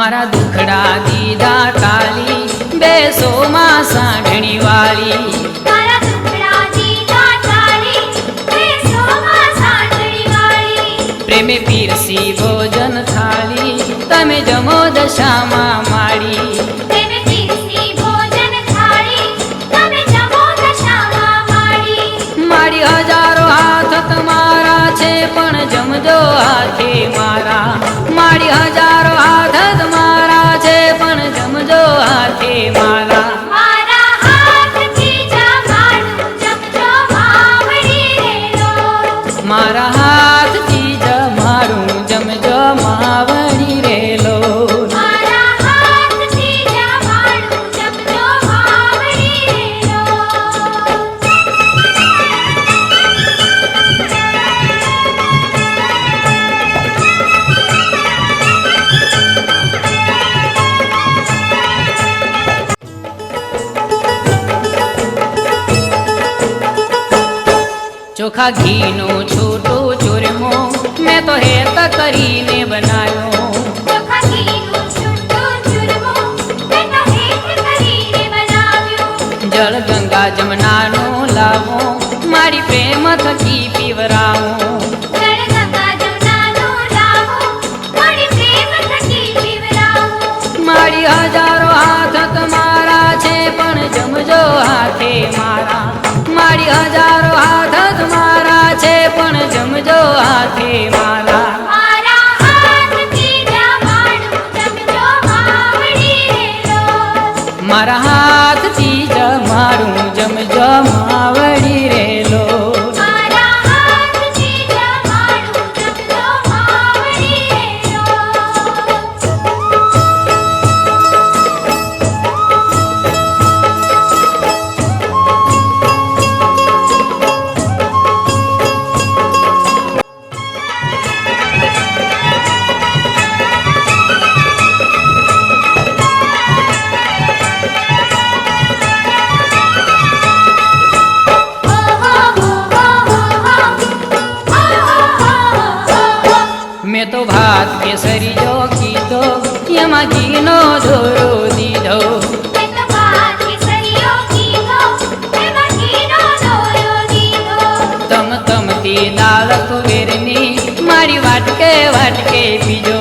मारा दुखड़ा दीदा टाली बेसो मां सांढणी वाली मारा दुखड़ा दीदा टाली बेसो मां सांढणी वाली प्रेमे पीरसी भोजन थाली तमे जमो दशामा माड़ी प्रेमे पीरसी भोजन थाली तमे जमो दशामा माड़ी माड़ी हजारों हाथ तमारा छे पण जमजो हाथे मारा माड़ी हजारों हाथ तमारा छे पण जमजो हाथे मारा मारा हाथ थी जमाडू जमजो मावड़ी रेलो मारा हाथ थी जमाडू जमजो मावड़ी रेलो मारा हाथ थी जमाडू जमजो मावड़ी रेलो चोखा घी नो छोटो चूरमो मैं तो हेत करीने बनायो चोखा घीनो छूटो चूरमो मैं तो हेत करीने बनाव्यो जल गंगा जमुना नो लावो मारी प्रेम थकी पीवरावो जल गंगा जमुना नो लावो मारी प्रेम थकी पीवरावो मारी हजारों हाथ तमारा छे पण जमजो हाथे मारा मारी हजारों हाथ तमारा छे पण जमजो हाथे मारा मारा हाथ थी जमाडू जमजो मावड़ी रेलो मारा हाथ थी जमाडू जमजो मावड़ी रेलो मारा हाथ थी जमाडू जमजो मावड़ी रेलो मैं तो भात केसरी जो कीधो यमा घीनो धोरो दीधो मैं तो भात केसरियो कीधो एमा घीनो दोरो दीधो तम तम ती दाल कुवेरनी मारी वाटके वाटके पीजो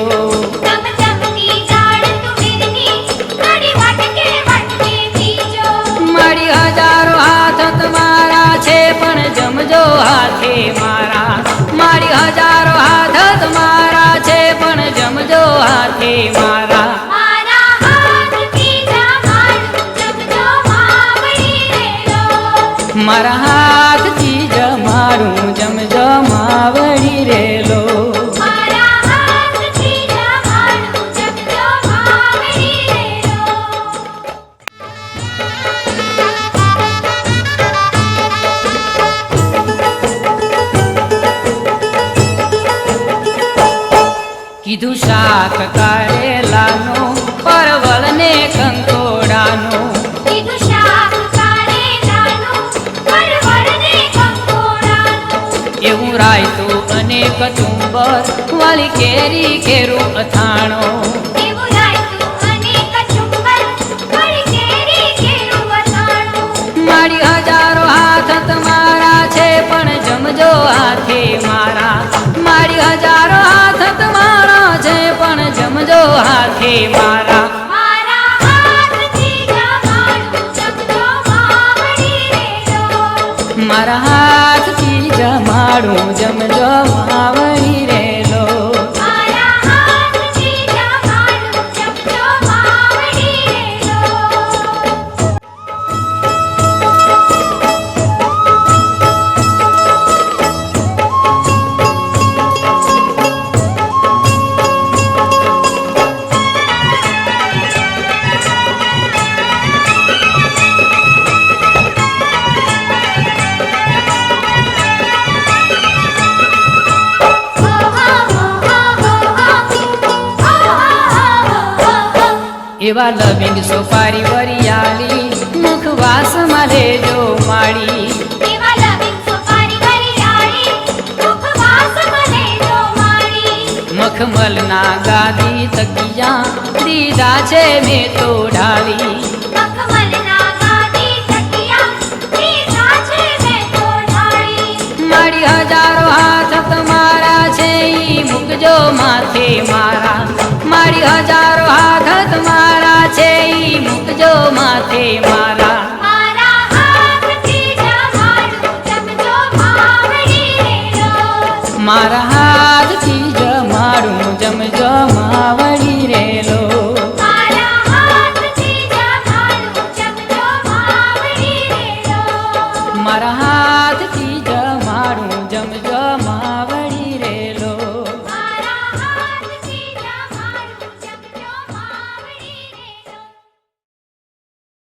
तम तमती दाड़ तुवेरनी मारी वाटके वाटके पीजो मारी हजारों हाथ तमारा छे पण जमजो हाथे मारा मारी हजारों हाथ तमारा छे पण जमजो हाथे मारा मारा हाथ थी जमाडू जमजो मावड़ी रेलो मारा हाथ थी जमाडू जमजो मावड़ी रेलो मारा हाथ थी जमाडू जमजो मावड़ी रेलो कीधु शाक कारेलानो परवल ने कंकोड़ानो कीधु शाक कारेलानो परवल ने कंकोड़ानो एवं रायतो अने कचुंबर वाली केरी केरू अथाणो एवं रायतो अने कचुंबर वाली केरी केरू अथाणो मारी हजारों हाथ तमारा छे पण जमजो हाथे मारा मारी हजारों हाथ तमारा छे पण जमजो हाथे मारा मारा हाथ थी जमाडू जमजो मावड़ी रेलो मारा हाथ थी जमाडू जमजो मावड़ी रेलो मारा हाथ थी जमाडू जमजो मावड़ी रेलो एवा लविंग सोपारी वरियाली मुखवास माले जो माड़ी एवा लविंग सोपारी वरियाली मुखवास माले जो माड़ी मख મખમલના ગાદી તકિયા દીધા છે મેં તો ઢાળી. મખમલના ગાદી તકિયા દીધા છે મેં તો ઢાળી. મારી હજારો હાથ તમારા છે ઈ મૂકજો માથે મારા. મારી હજારો હાથ તમારા છે ઈ મૂકજો માથે મારા. મારા હાથથી જમાડું જમજો માવડી રે રોજ. મારા